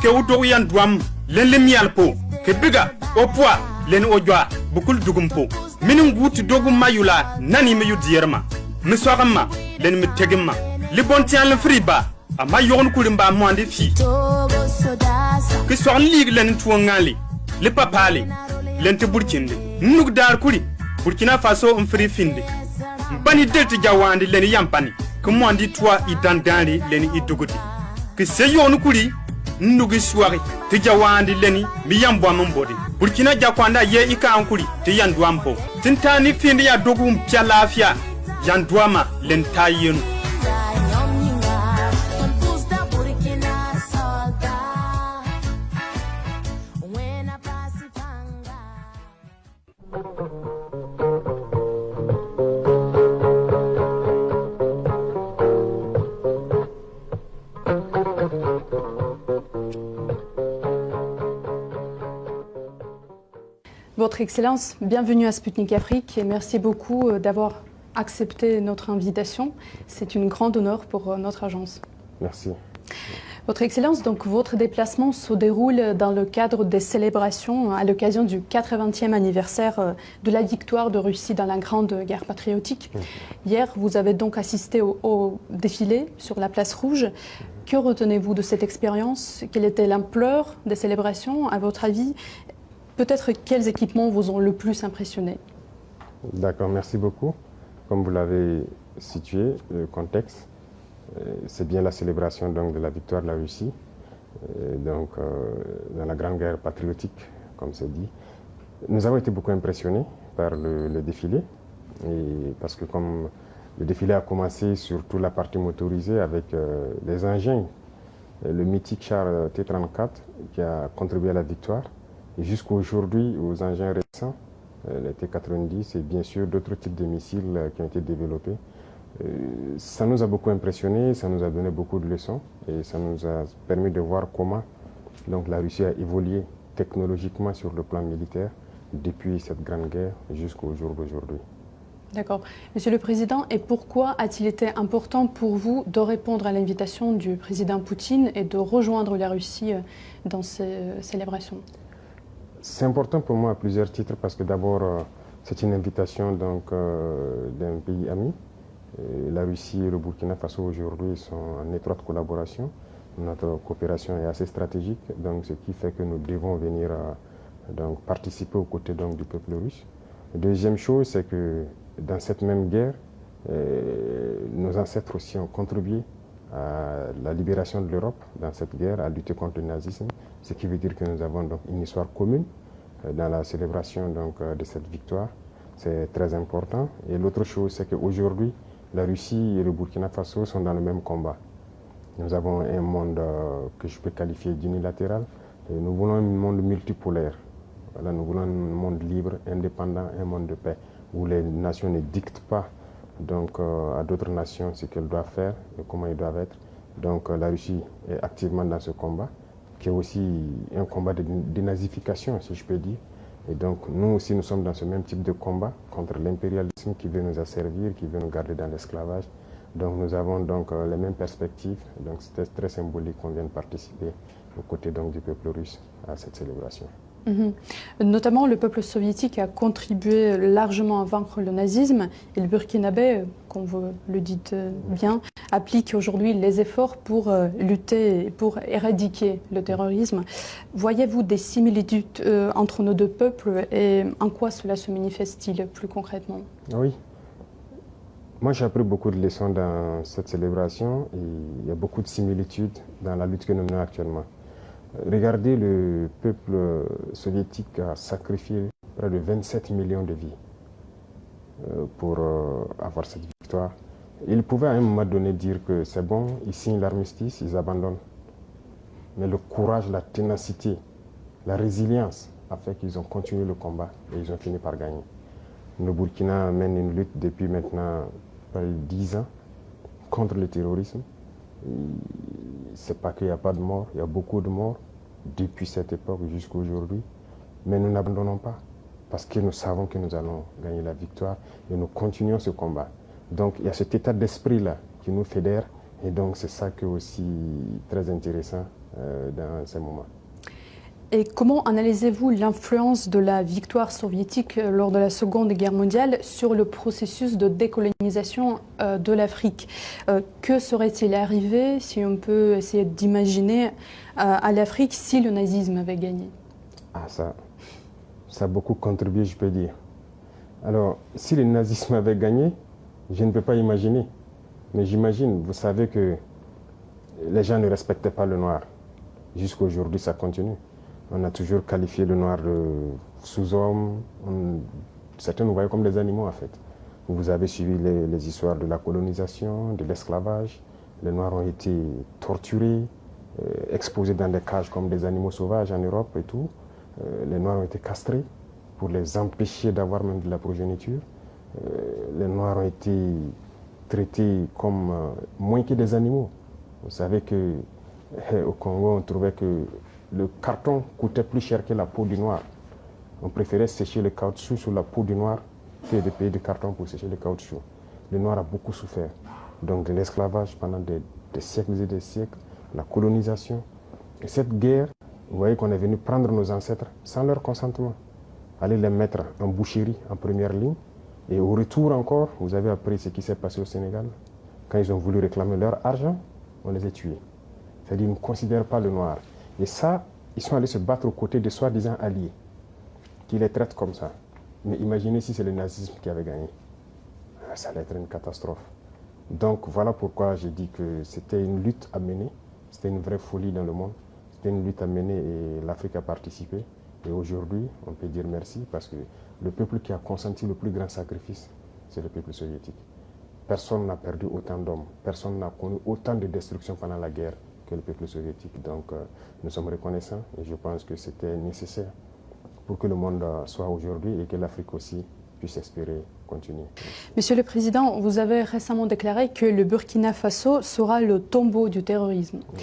ke udo yan duam len le mialpo ke biga o poa len o jwa bukul dugumpo minin gutu dogum mayula nani me yudierma mi sogamma len mi tegimma li bontian le friba ama yogon kulimba mwande fi ke sogan lig len tuwangali li papali len te burkinde nuk dar kuri Burkina Faso mfri finde bani delti jawandi len yampani ke mwandi twa idandali len iduguti ke se yogon kuri nugi suwari ti jawandi leni mi yambwa mbodi Burkina jakwanda ye ika ankuri ti yanduampo tintani finde ya dogu mpya lafia yanduama len tayenu Votre Excellence, bienvenue à Sputnik Afrique et merci beaucoup d'avoir accepté notre invitation. C'est une grande honneur pour notre agence. Merci. Votre Excellence, donc votre déplacement se déroule dans le cadre des célébrations à l'occasion du 80e anniversaire de la victoire de Russie dans la Grande Guerre patriotique. Hier, vous avez donc assisté au défilé sur la place Rouge. Que retenez-vous de cette expérience? Quelle était l'ampleur des célébrations, à votre avis? Peut-être quels équipements vous ont le plus impressionné? D'accord, merci beaucoup. Comme vous l'avez situé, le contexte, c'est bien la célébration donc, de la victoire de la Russie dans la Grande Guerre patriotique, comme c'est dit. Nous avons été beaucoup impressionnés par le défilé, parce que comme le défilé a commencé sur toute la partie motorisée avec les engins, le mythique char T-34 qui a contribué à la victoire, et jusqu'à aujourd'hui aux engins récents, les T-90 et bien sûr d'autres types de missiles qui ont été développés. Ça nous a beaucoup impressionnés, ça nous a donné beaucoup de leçons et ça nous a permis de voir comment donc, la Russie a évolué technologiquement sur le plan militaire depuis cette grande guerre jusqu'au jour d'aujourd'hui. D'accord. Monsieur le Président, et pourquoi a-t-il été important pour vous de répondre à l'invitation du président Poutine et de rejoindre la Russie dans ces célébrations? C'est important pour moi à plusieurs titres parce que d'abord, c'est une invitation d'un pays ami. La Russie et le Burkina Faso aujourd'hui sont en étroite collaboration. Notre coopération est assez stratégique, donc ce qui fait que nous devons venir donc, participer aux côtés donc, du peuple russe. Deuxième chose, c'est que dans cette même guerre, nos ancêtres aussi ont contribué à la libération de l'Europe dans cette guerre, à lutter contre le nazisme, ce qui veut dire que nous avons donc une histoire commune dans la célébration donc, de cette victoire. C'est très important. Et l'autre chose, c'est qu'aujourd'hui, la Russie et le Burkina Faso sont dans le même combat. Nous avons un monde que je peux qualifier d'unilatéral. Nous voulons un monde multipolaire. Voilà, nous voulons un monde libre, indépendant, un monde de paix, où les nations ne dictent pas donc, à d'autres nations ce qu'elles doivent faire et comment ils doivent être. Donc la Russie est activement dans ce combat, qui est aussi un combat de dénazification, si je peux dire. Et donc nous aussi, nous sommes dans ce même type de combat contre l'impérialisme qui veut nous asservir, qui veut nous garder dans l'esclavage. Donc nous avons donc les mêmes perspectives. Donc c'était très symbolique qu'on vienne participer aux côtés donc, du peuple russe à cette célébration. Notamment, le peuple soviétique a contribué largement à vaincre le nazisme et le burkinabé, comme vous le dites bien, applique aujourd'hui les efforts pour lutter, pour éradiquer le terrorisme. Voyez-vous des similitudes entre nos deux peuples et en quoi cela se manifeste-t-il plus concrètement? Oui. Moi, j'ai appris beaucoup de leçons dans cette célébration et il y a beaucoup de similitudes dans la lutte que nous menons actuellement. Regardez, le peuple soviétique a sacrifié près de 27 millions de vies pour avoir cette victoire. Ils pouvaient à un moment donné dire que c'est bon, ils signent l'armistice, ils abandonnent. Mais le courage, la ténacité, la résilience a fait qu'ils ont continué le combat et ils ont fini par gagner. Le Burkina mène une lutte depuis maintenant près de 10 ans contre le terrorisme. C'est pas qu'il n'y a pas de morts, il y a beaucoup de morts depuis cette époque jusqu'à aujourd'hui. Mais nous n'abandonnons pas parce que nous savons que nous allons gagner la victoire et nous continuons ce combat. Donc il y a cet état d'esprit-là qui nous fédère Et donc c'est ça qui est aussi très intéressant dans ces moments. Et comment analysez-vous l'influence de la victoire soviétique lors de la Seconde Guerre mondiale sur le processus de décolonisation de l'Afrique? Que serait-il arrivé, si on peut essayer d'imaginer, à l'Afrique si le nazisme avait gagné? Ah, ça a beaucoup contribué, je peux dire. Alors, si le nazisme avait gagné, je ne peux pas imaginer. Mais j'imagine, vous savez que les gens ne respectaient pas le noir. Jusqu'à aujourd'hui, ça continue. On a toujours qualifié le noir de sous-homme. Certains nous voyaient comme des animaux, en fait. Vous avez suivi les histoires de la colonisation, de l'esclavage. Les noirs ont été torturés, exposés dans des cages comme des animaux sauvages en Europe et tout. Les noirs ont été castrés pour les empêcher d'avoir même de la progéniture. Les noirs ont été traités comme moins que des animaux. Vous savez qu'au Congo, on trouvait que le carton coûtait plus cher que la peau du noir. On préférait sécher le caoutchouc sur la peau du noir que de payer du carton pour sécher le caoutchouc. Le noir a beaucoup souffert. Donc de l'esclavage pendant des siècles et des siècles, la colonisation. Et cette guerre, vous voyez qu'on est venu prendre nos ancêtres sans leur consentement, aller les mettre en boucherie, en première ligne. Et au retour encore, vous avez appris ce qui s'est passé au Sénégal. Quand ils ont voulu réclamer leur argent, on les a tués. C'est-à-dire qu'ils ne considèrent pas le noir. Et ça, ils sont allés se battre aux côtés de soi-disant alliés, qui les traitent comme ça. Mais imaginez si c'est le nazisme qui avait gagné. Ça allait être une catastrophe. Donc voilà pourquoi j'ai dit que c'était une lutte à mener. C'était une vraie folie dans le monde. C'était une lutte à mener et l'Afrique a participé. Et aujourd'hui, on peut dire merci parce que le peuple qui a consenti le plus grand sacrifice, c'est le peuple soviétique. Personne n'a perdu autant d'hommes, personne n'a connu autant de destruction pendant la guerre que le peuple soviétique. Donc nous sommes reconnaissants et je pense que c'était nécessaire pour que le monde soit aujourd'hui et que l'Afrique aussi puisse espérer continuer. Monsieur le Président, vous avez récemment déclaré que le Burkina Faso sera le tombeau du terrorisme. Oui.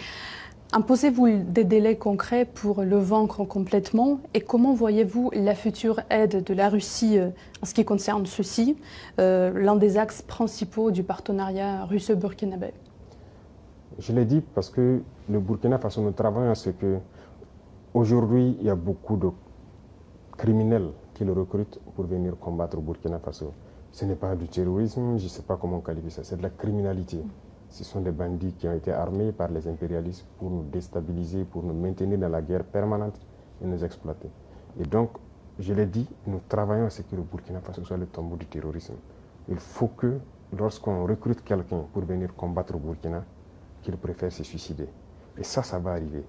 Imposez-vous des délais concrets pour le vaincre complètement et comment voyez-vous la future aide de la Russie en ce qui concerne ceci, l'un des axes principaux du partenariat russo-burkinabé? Je l'ai dit parce que le Burkina Faso, nous travaillons à ce que aujourd'hui il y a beaucoup de criminels qui le recrutent pour venir combattre au Burkina Faso. Ce n'est pas du terrorisme, je ne sais pas comment qualifier ça, c'est de la criminalité. Ce sont des bandits qui ont été armés par les impérialistes pour nous déstabiliser, pour nous maintenir dans la guerre permanente et nous exploiter. Et donc, je l'ai dit, nous travaillons à ce que le Burkina Faso soit le tombeau du terrorisme. Il faut que lorsqu'on recrute quelqu'un pour venir combattre au Burkina, qu'il préfère se suicider. Et ça va arriver.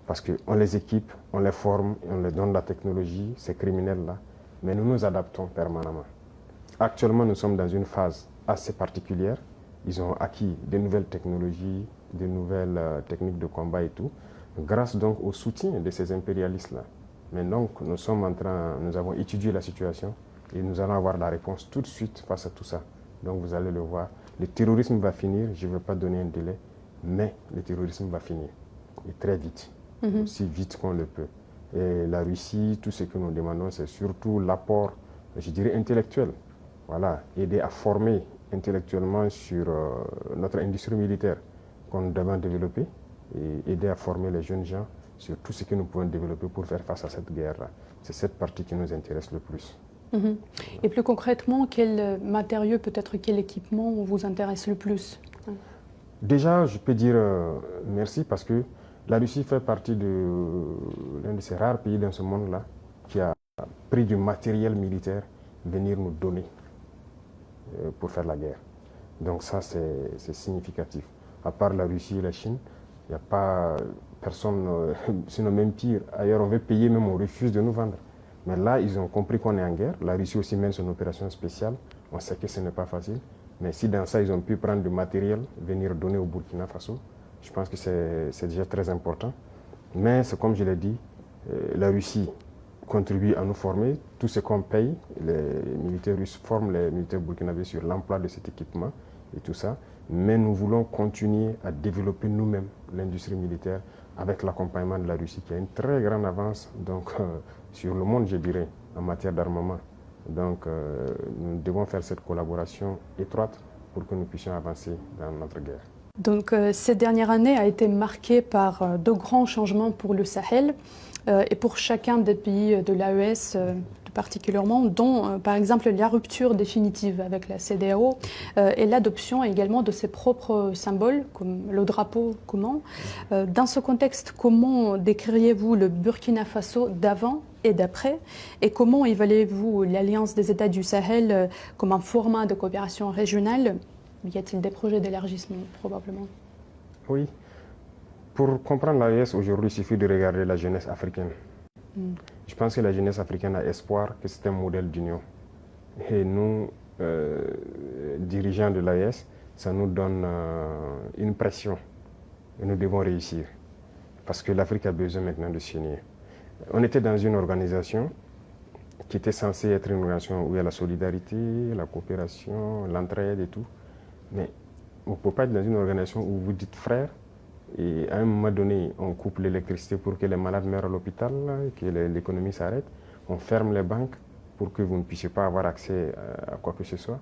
Parce qu'on les équipe, on les forme, on leur donne la technologie, ces criminels-là, mais nous nous adaptons permanemment. Actuellement, nous sommes dans une phase assez particulière. Ils ont acquis de nouvelles technologies, de nouvelles techniques de combat et tout, grâce donc au soutien de ces impérialistes-là. Mais donc, nous avons étudié la situation et nous allons avoir la réponse tout de suite face à tout ça. Donc, vous allez le voir. Le terrorisme va finir, je ne veux pas donner un délai, mais le terrorisme va finir. Et très vite, aussi vite qu'on le peut. Et la Russie, tout ce que nous demandons, c'est surtout l'apport, je dirais, intellectuel. Voilà, aider à former intellectuellement sur notre industrie militaire qu'on doit développer et aider à former les jeunes gens sur tout ce que nous pouvons développer pour faire face à cette guerre-là. C'est cette partie qui nous intéresse le plus. Et plus concrètement, quel matériau, peut-être quel équipement vous intéresse le plus? Déjà, je peux dire merci parce que la Russie fait partie de l'un de ces rares pays dans ce monde-là qui a pris du matériel militaire venir nous donner pour faire la guerre. Donc ça, c'est significatif. À part la Russie et la Chine, il n'y a pas personne, sinon même pire. Ailleurs, on veut payer, même on refuse de nous vendre. Mais là, ils ont compris qu'on est en guerre. La Russie aussi mène son opération spéciale. On sait que ce n'est pas facile. Mais si dans ça, ils ont pu prendre du matériel, venir donner au Burkina Faso, je pense que c'est déjà très important. Mais c'est comme je l'ai dit, la Russie contribue à nous former. Tout ce qu'on paye, les militaires russes forment les militaires burkinabés sur l'emploi de cet équipement et tout ça. Mais nous voulons continuer à développer nous-mêmes l'industrie militaire avec l'accompagnement de la Russie qui a une très grande avance donc, sur le monde, je dirais, en matière d'armement. Donc nous devons faire cette collaboration étroite pour que nous puissions avancer dans notre guerre. Donc cette dernière année a été marquée par de grands changements pour le Sahel et pour chacun des pays de l'AES particulièrement, dont par exemple la rupture définitive avec la CEDEAO et l'adoption également de ses propres symboles, comme le drapeau commun. Dans ce contexte, comment décririez-vous le Burkina Faso d'avant et d'après, et comment évaluez-vous l'Alliance des États du Sahel comme un format de coopération régionale? Y a-t-il des projets d'élargissement probablement? Oui. Pour comprendre l'AES aujourd'hui, il suffit de regarder la jeunesse africaine. Je pense que la jeunesse africaine a espoir que c'est un modèle d'union. Et nous, dirigeants de l'AES, ça nous donne une pression. Et nous devons réussir. Parce que l'Afrique a besoin maintenant de s'unir. On était dans une organisation qui était censée être une organisation où il y a la solidarité, la coopération, l'entraide et tout. Mais on ne peut pas être dans une organisation où vous dites frères, et à un moment donné, on coupe l'électricité pour que les malades meurent à l'hôpital, que l'économie s'arrête. On ferme les banques pour que vous ne puissiez pas avoir accès à quoi que ce soit.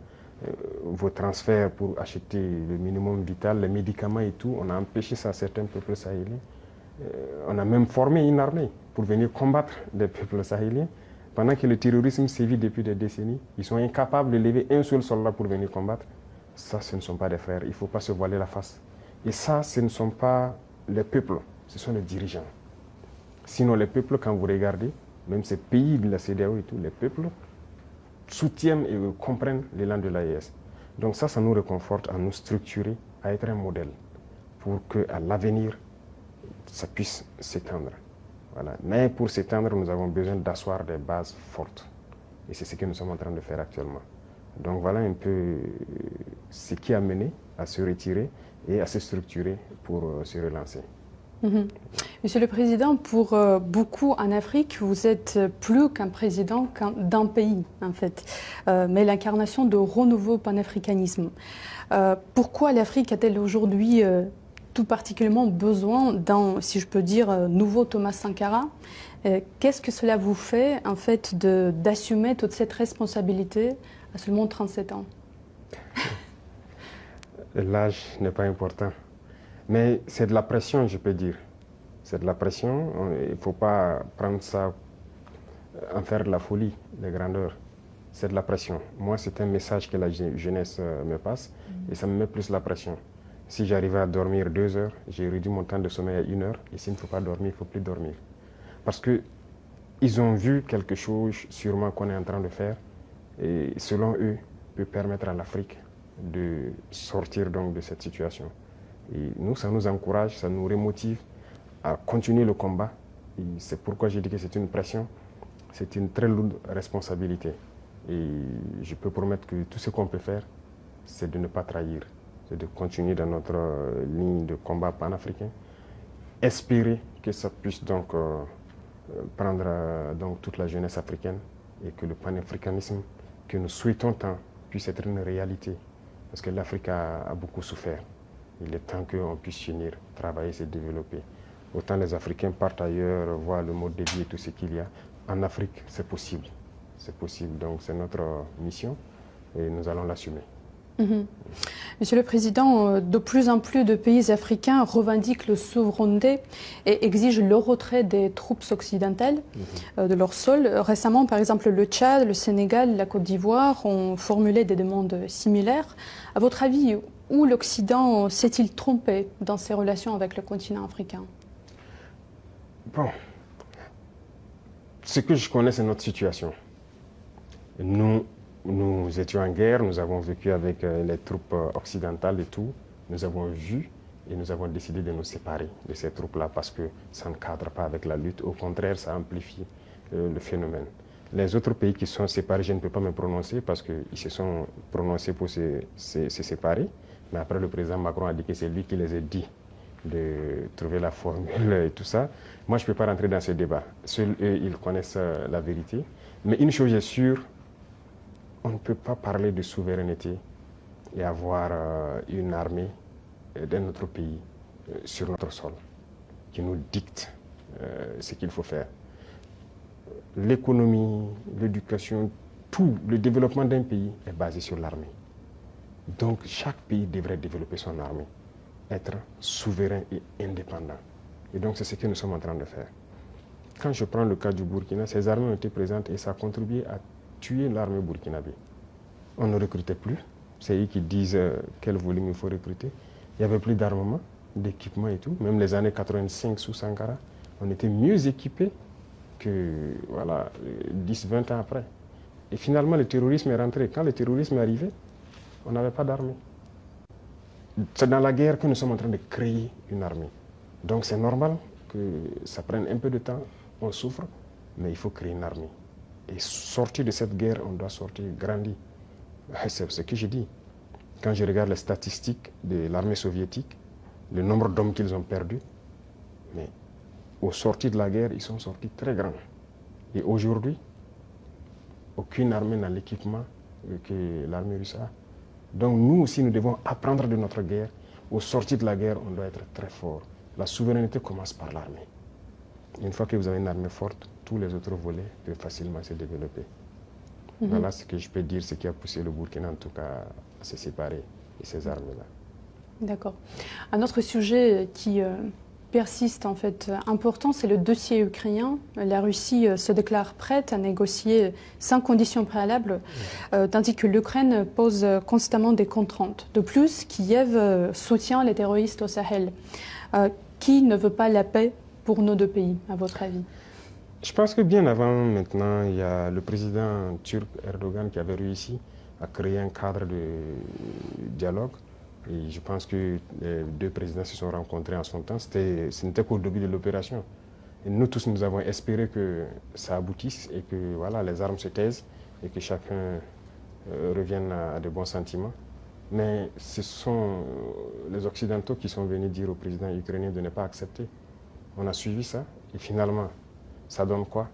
Vos transferts pour acheter le minimum vital, les médicaments et tout, on a empêché ça à certains peuples sahéliens. On a même formé une armée pour venir combattre les peuples sahéliens. Pendant que le terrorisme sévit depuis des décennies, ils sont incapables de lever un seul soldat pour venir combattre. Ça, ce ne sont pas des frères. Il ne faut pas se voiler la face. Et ça, ce ne sont pas les peuples, ce sont les dirigeants. Sinon, les peuples, quand vous regardez, même ces pays de la CEDEAO et tout, les peuples soutiennent et comprennent l'élan de l'AES. Donc ça nous réconforte à nous structurer, à être un modèle pour qu'à l'avenir, ça puisse s'étendre. Voilà. Mais pour s'étendre, nous avons besoin d'asseoir des bases fortes. Et c'est ce que nous sommes en train de faire actuellement. Donc voilà un peu ce qui a mené à se retirer et à se structurer pour se relancer. Monsieur le Président, pour beaucoup en Afrique, vous êtes plus qu'un président d'un pays, en fait, mais l'incarnation de renouveau panafricanisme. Pourquoi l'Afrique a-t-elle aujourd'hui tout particulièrement besoin d'un, si je peux dire, nouveau Thomas Sankara? Qu'est-ce que cela vous fait, en fait, d'assumer toute cette responsabilité à seulement 37 ans? L'âge n'est pas important. Mais c'est de la pression, je peux dire. C'est de la pression. Il ne faut pas prendre ça, en faire de la folie, de grandeur. C'est de la pression. Moi, c'est un message que la jeunesse me passe et ça me met plus la pression. Si j'arrivais à dormir 2 heures, j'ai réduit mon temps de sommeil à 1 heure. Et s'il ne faut pas dormir, il ne faut plus dormir. Parce qu'ils ont vu quelque chose, sûrement, qu'on est en train de faire. Et selon eux, peut permettre à l'Afrique de sortir donc de cette situation. Et nous, ça nous encourage, ça nous remotive à continuer le combat. Et c'est pourquoi j'ai dit que c'est une pression, c'est une très lourde responsabilité. Et je peux promettre que tout ce qu'on peut faire, c'est de ne pas trahir, c'est de continuer dans notre ligne de combat panafricain, espérer que ça puisse donc prendre donc toute la jeunesse africaine et que le panafricanisme que nous souhaitons tant puisse être une réalité. Parce que l'Afrique a beaucoup souffert. Il est temps qu'on puisse s'unir, travailler, se développer. Autant les Africains partent ailleurs, voient le mode de vie et tout ce qu'il y a. En Afrique, c'est possible. C'est possible. Donc c'est notre mission et nous allons l'assumer. Monsieur le Président, de plus en plus de pays africains revendiquent la souveraineté et exigent le retrait des troupes occidentales de leur sol. Récemment, par exemple, le Tchad, le Sénégal, la Côte d'Ivoire ont formulé des demandes similaires. À votre avis, où l'Occident s'est-il trompé dans ses relations avec le continent africain? Bon, ce que je connais, c'est notre situation. Nous étions en guerre, nous avons vécu avec les troupes occidentales et tout. Nous avons vu et nous avons décidé de nous séparer de ces troupes-là parce que ça ne cadre pas avec la lutte. Au contraire, ça amplifie le phénomène. Les autres pays qui sont séparés, je ne peux pas me prononcer parce qu'ils se sont prononcés pour se séparer. Mais après, le président Macron a dit que c'est lui qui les a dit de trouver la formule et tout ça. Moi, je ne peux pas rentrer dans ce débat. Seuls eux, ils connaissent la vérité. Mais une chose est sûre, on ne peut pas parler de souveraineté et avoir une armée d'un autre pays sur notre sol qui nous dicte ce qu'il faut faire. L'économie, l'éducation, tout le développement d'un pays est basé sur l'armée. Donc chaque pays devrait développer son armée. être souverain et indépendant. Et donc c'est ce que nous sommes en train de faire. Quand je prends le cas du Burkina, ces armées ont été présentes et ça a contribué à tuer l'armée burkinabé. On ne recrutait plus. C'est eux qui disent quel volume il faut recruter. Il n'y avait plus d'armement, d'équipement et tout. Même les années 85 sous Sankara, on était mieux équipés que 10-20 ans après. Et finalement, le terrorisme est rentré. Quand le terrorisme est arrivé, on n'avait pas d'armée. C'est dans la guerre que nous sommes en train de créer une armée. Donc c'est normal que ça prenne un peu de temps, on souffre, mais il faut créer une armée. Et sortir de cette guerre, on doit sortir grandi. C'est ce que je dis. Quand je regarde les statistiques de l'armée soviétique, le nombre d'hommes qu'ils ont perdus, mais au sortir de la guerre, ils sont sortis très grands. Et aujourd'hui, aucune armée n'a l'équipement que l'armée russe a. Donc nous aussi, nous devons apprendre de notre guerre. Au sortir de la guerre, on doit être très fort. La souveraineté commence par l'armée. Une fois que vous avez une armée forte, tous les autres volets peuvent facilement se développer. Voilà ce que je peux dire, ce qui a poussé le Burkina en tout cas à se séparer de ces armées-là. D'accord. Un autre sujet qui persiste en fait important, c'est le dossier ukrainien. La Russie se déclare prête à négocier sans conditions préalables, tandis que l'Ukraine pose constamment des contraintes. De plus, Kiev soutient les terroristes au Sahel. Qui ne veut pas la paix pour nos deux pays, à votre avis? Je pense que bien avant, maintenant, il y a le président turc Erdogan qui avait réussi à créer un cadre de dialogue. Et je pense que les deux présidents se sont rencontrés en son temps. Ce n'était qu'au début de l'opération. Et nous tous, nous avons espéré que ça aboutisse et que voilà, les armes se taisent et que chacun revienne à de bons sentiments. Mais ce sont les Occidentaux qui sont venus dire au président ukrainien de ne pas accepter. On a suivi ça et finalement, ça donne quoi?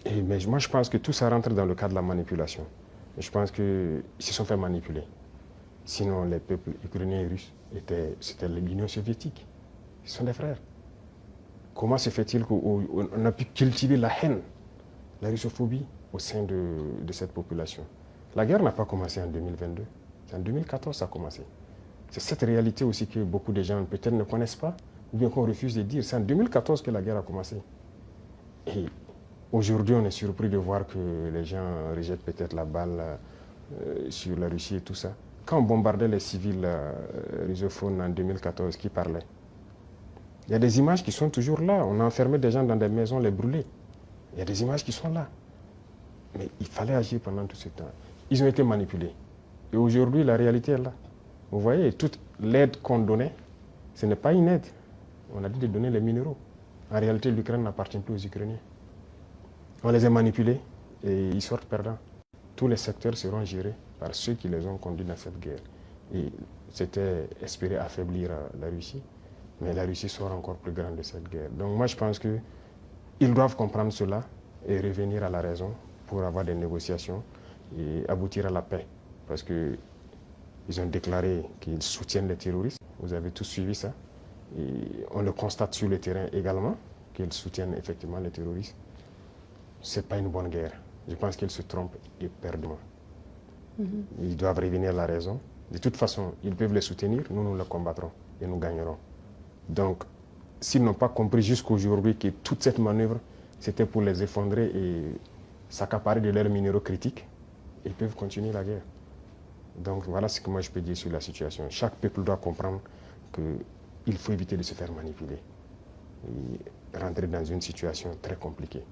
Mais moi, je pense que tout ça rentre dans le cadre de la manipulation. Et je pense qu'ils se sont fait manipuler. Sinon, les peuples ukrainiens et russes, c'était l'Union soviétique. Ils sont des frères. Comment se fait-il qu'on a pu cultiver la haine, la russophobie au sein de cette population? La guerre n'a pas commencé en 2022. C'est en 2014 que ça a commencé. C'est cette réalité aussi que beaucoup de gens peut-être ne connaissent pas, ou bien qu'on refuse de dire. C'est en 2014 que la guerre a commencé. Et aujourd'hui, on est surpris de voir que les gens rejettent peut-être la balle sur la Russie et tout ça. Quand on bombardait les civils russophones en 2014, qui parlaient? Il y a des images qui sont toujours là. On a enfermé des gens dans des maisons, les brûlés. Il y a des images qui sont là. Mais il fallait agir pendant tout ce temps. Ils ont été manipulés. Et aujourd'hui, la réalité est là. Vous voyez, toute l'aide qu'on donnait, ce n'est pas une aide. On a dit de donner les minéraux. En réalité, l'Ukraine n'appartient plus aux Ukrainiens. On les a manipulés et ils sortent perdants. Tous les secteurs seront gérés par ceux qui les ont conduits dans cette guerre. Et c'était espérer affaiblir la Russie, mais la Russie sort encore plus grande de cette guerre. Donc moi, je pense qu'ils doivent comprendre cela et revenir à la raison pour avoir des négociations et aboutir à la paix. Parce qu'ils ont déclaré qu'ils soutiennent les terroristes. Vous avez tous suivi ça. Et on le constate sur le terrain également, qu'ils soutiennent effectivement les terroristes. Ce n'est pas une bonne guerre. Je pense qu'ils se trompent éperdument. Ils doivent revenir à la raison. De toute façon, ils peuvent les soutenir, nous les combattrons et nous gagnerons. Donc, s'ils n'ont pas compris jusqu'aujourd'hui que toute cette manœuvre, c'était pour les effondrer et s'accaparer de leurs minéraux critiques, ils peuvent continuer la guerre. Donc voilà ce que moi je peux dire sur la situation. Chaque peuple doit comprendre qu'il faut éviter de se faire manipuler et rentrer dans une situation très compliquée.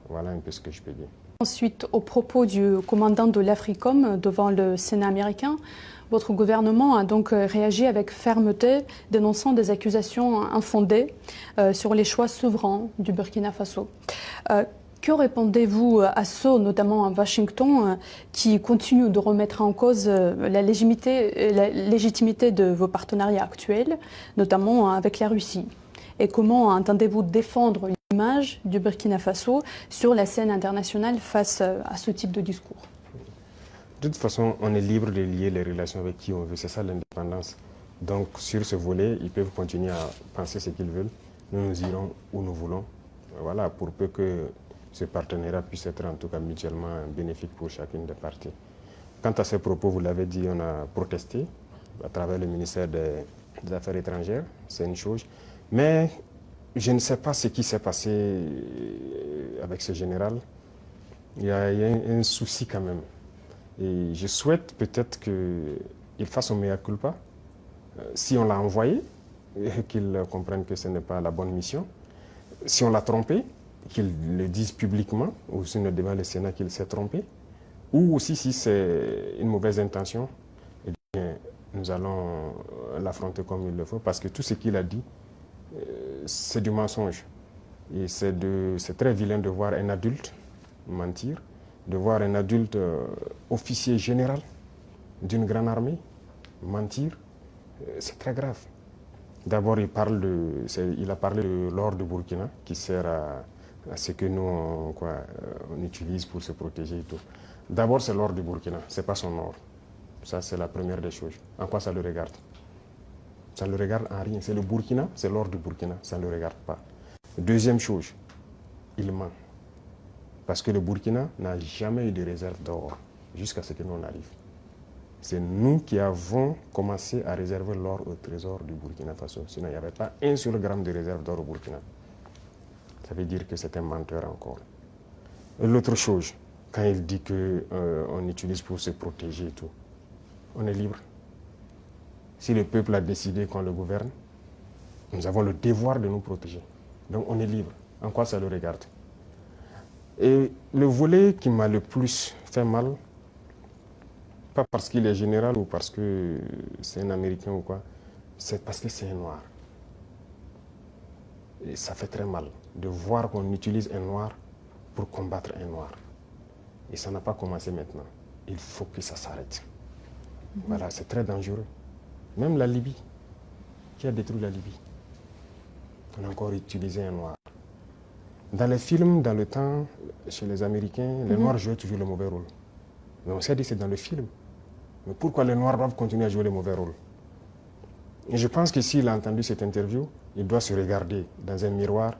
Voilà un peu ce que je peux dire. Ensuite, au propos du commandant de l'Africom devant le Sénat américain, votre gouvernement a donc réagi avec fermeté, dénonçant des accusations infondées sur les choix souverains du Burkina Faso. Que répondez-vous à ceux, notamment à Washington, qui continuent de remettre en cause la légitimité de vos partenariats actuels, notamment avec la Russie? Et comment entendez-vous défendre l'image du Burkina Faso sur la scène internationale face à ce type de discours? De toute façon, on est libre de lier les relations avec qui on veut. C'est ça l'indépendance. Donc sur ce volet, ils peuvent continuer à penser ce qu'ils veulent. Nous irons où nous voulons. Voilà, pour peu que ce partenariat puisse être en tout cas mutuellement bénéfique pour chacune des parties. Quant à ces propos, vous l'avez dit, on a protesté à travers le ministère des des Affaires étrangères, c'est une chose. Mais je ne sais pas ce qui s'est passé avec ce général. Il y a un souci quand même. Et je souhaite peut-être qu'il fasse un mea culpa. Si on l'a envoyé, qu'il comprenne que ce n'est pas la bonne mission. Si on l'a trompé, qu'il le dise publiquement, ou si on devant le Sénat qu'il s'est trompé. Ou aussi si c'est une mauvaise intention, eh bien, nous allons l'affronter comme il le faut. Parce que tout ce qu'il a dit, c'est du mensonge. Et c'est très vilain de voir un adulte mentir, de voir un adulte officier général d'une grande armée mentir. C'est très grave. D'abord, il a parlé de l'or du Burkina qui sert à ce que nous on utilise pour se protéger et tout. D'abord, c'est l'or du Burkina, ce n'est pas son or. Ça, c'est la première des choses. En quoi ça le regarde? Ça ne le regarde en rien. C'est le Burkina, c'est l'or du Burkina, ça ne le regarde pas. Deuxième chose, il ment. Parce que le Burkina n'a jamais eu de réserve d'or jusqu'à ce que nous on arrive. C'est nous qui avons commencé à réserver l'or au trésor du Burkina Faso. Sinon, il n'y avait pas un seul gramme de réserve d'or au Burkina. Ça veut dire que c'est un menteur encore. Et l'autre chose, quand il dit qu'on utilise pour se protéger et tout, on est libre. Si le peuple a décidé qu'on le gouverne, nous avons le devoir de nous protéger. Donc on est libre. En quoi ça le regarde? Et le volet qui m'a le plus fait mal, pas parce qu'il est général ou parce que c'est un Américain ou quoi, c'est parce que c'est un noir. Et ça fait très mal de voir qu'on utilise un noir pour combattre un noir. Et ça n'a pas commencé maintenant. Il faut que ça s'arrête. Voilà, c'est très dangereux. Même la Libye, qui a détruit la Libye, on a encore utilisé un noir. Dans les films, dans le temps, chez les Américains, les Noirs jouaient toujours le mauvais rôle. Mais on s'est dit que c'est dans le film. Mais pourquoi les Noirs doivent continuer à jouer le mauvais rôle? Et je pense que s'il a entendu cette interview, il doit se regarder dans un miroir,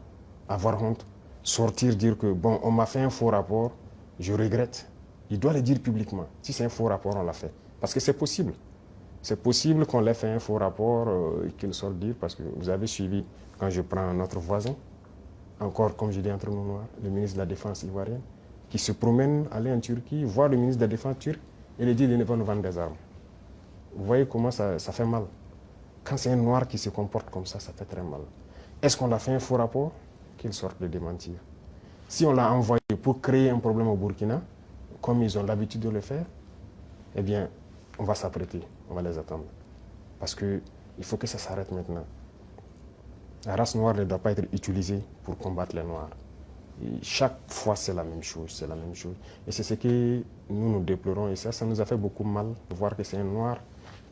avoir honte, sortir, dire que bon, on m'a fait un faux rapport, je regrette. Il doit le dire publiquement. Si c'est un faux rapport, on l'a fait. Parce que c'est possible. C'est possible qu'on l'ait fait un faux rapport et qu'il sorte dire, parce que vous avez suivi, quand je prends notre voisin, encore, comme je dis entre nous noirs, le ministre de la Défense ivoirienne, qui se promène, aller en Turquie, voir le ministre de la Défense turc et lui dit qu'il ne va nous vendre des armes. Vous voyez comment ça fait mal. Quand c'est un noir qui se comporte comme ça fait très mal. Est-ce qu'on a fait un faux rapport? Qu'il sorte de démentir. Si on l'a envoyé pour créer un problème au Burkina, comme ils ont l'habitude de le faire, eh bien, on va s'apprêter, on va les attendre. Parce qu'il faut que ça s'arrête maintenant. La race noire ne doit pas être utilisée pour combattre les noirs. Et chaque fois, c'est la même chose, c'est la même chose. Et c'est ce que nous déplorons. Et ça nous a fait beaucoup mal de voir que c'est un noir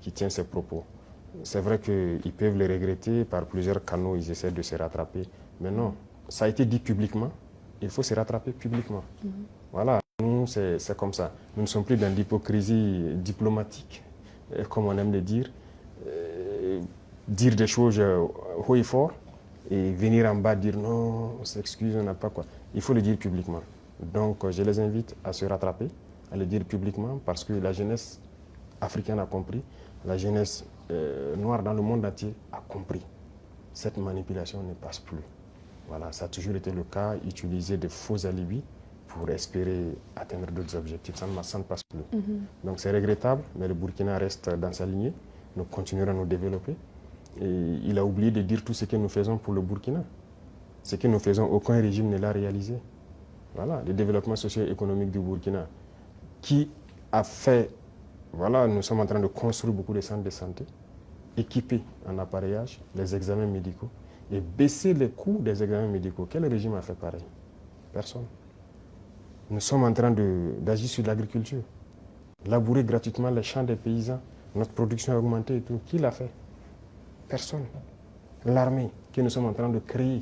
qui tient ces propos. C'est vrai qu'ils peuvent le regretter, par plusieurs canaux, ils essaient de se rattraper. Mais non, ça a été dit publiquement, il faut se rattraper publiquement. Voilà, nous, c'est comme ça. Nous ne sommes plus dans l'hypocrisie diplomatique, comme on aime le dire. Dire des choses haut et fort, et venir en bas dire non, on s'excuse, on n'a pas quoi. Il faut le dire publiquement. Donc je les invite à se rattraper, à le dire publiquement, parce que la jeunesse africaine a compris, la jeunesse noire dans le monde entier a compris. Cette manipulation ne passe plus. Voilà, ça a toujours été le cas, utiliser de faux alibis pour espérer atteindre d'autres objectifs. Ça ne passe plus. Donc c'est regrettable, mais le Burkina reste dans sa lignée. Nous continuerons à nous développer. Et il a oublié de dire tout ce que nous faisons pour le Burkina. Ce que nous faisons, aucun régime ne l'a réalisé. Voilà, le développement socio-économique du Burkina, qui a fait, voilà, nous sommes en train de construire beaucoup de centres de santé, équipés en appareillage, les examens médicaux, et baisser les coûts des examens médicaux. Quel régime a fait pareil? Personne. Nous sommes en train d'agir sur l'agriculture, labourer gratuitement les champs des paysans, notre production a augmenté et tout. Qui l'a fait? Personne. L'armée que nous sommes en train de créer,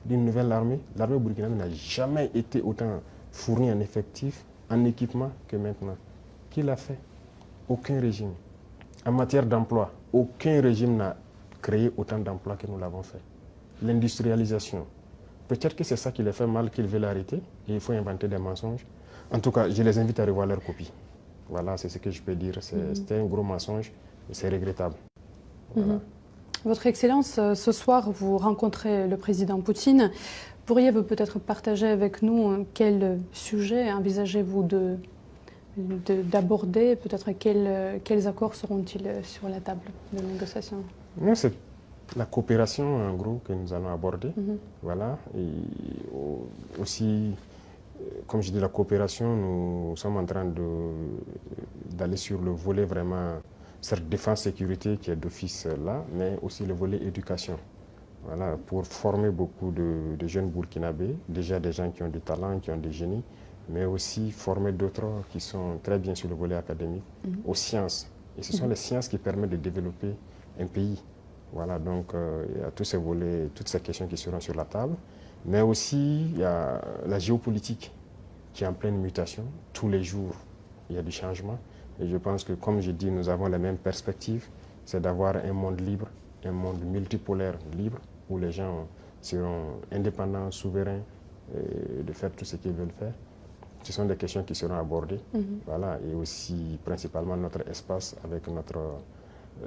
d'une nouvelle armée, l'armée burkinabé n'a jamais été autant fournie en effectifs, en équipement que maintenant. Qui l'a fait? Aucun régime. En matière d'emploi, aucun régime n'a créé autant d'emplois que nous l'avons fait. L'industrialisation. Peut-être que c'est ça qui les fait mal, qu'ils veulent arrêter, et il faut inventer des mensonges. En tout cas, je les invite à revoir leur copie. Voilà, c'est ce que je peux dire. C'était un gros mensonge et c'est regrettable. Voilà. Votre Excellence, ce soir, vous rencontrez le président Poutine. Pourriez-vous peut-être partager avec nous quel sujet envisagez-vous d'aborder? Peut-être quels accords seront-ils sur la table de négociation? Non, c'est la coopération, en gros, que nous allons aborder. Voilà. Et aussi, comme je dis, la coopération, nous sommes en train d'aller sur le volet vraiment, certes, défense-sécurité qui est d'office là, mais aussi le volet éducation. Voilà, pour former beaucoup de jeunes Burkinabés, déjà des gens qui ont du talent, qui ont des génies, mais aussi former d'autres qui sont très bien sur le volet académique, aux sciences. Et ce sont les sciences qui permettent de développer un pays. Voilà, donc il y a tous ces volets, toutes ces questions qui seront sur la table. Mais aussi, il y a la géopolitique qui est en pleine mutation. Tous les jours, il y a du changement. Et je pense que, comme je dis, nous avons les mêmes perspectives. C'est d'avoir un monde libre, un monde multipolaire libre, où les gens seront indépendants, souverains, de faire tout ce qu'ils veulent faire. Ce sont des questions qui seront abordées. Voilà, et aussi, principalement, notre espace avec notre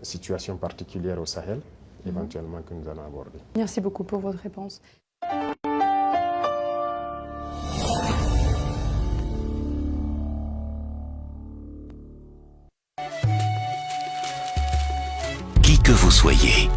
situation particulière au Sahel, éventuellement, que nous allons aborder. Merci beaucoup pour votre réponse. Qui que vous soyez,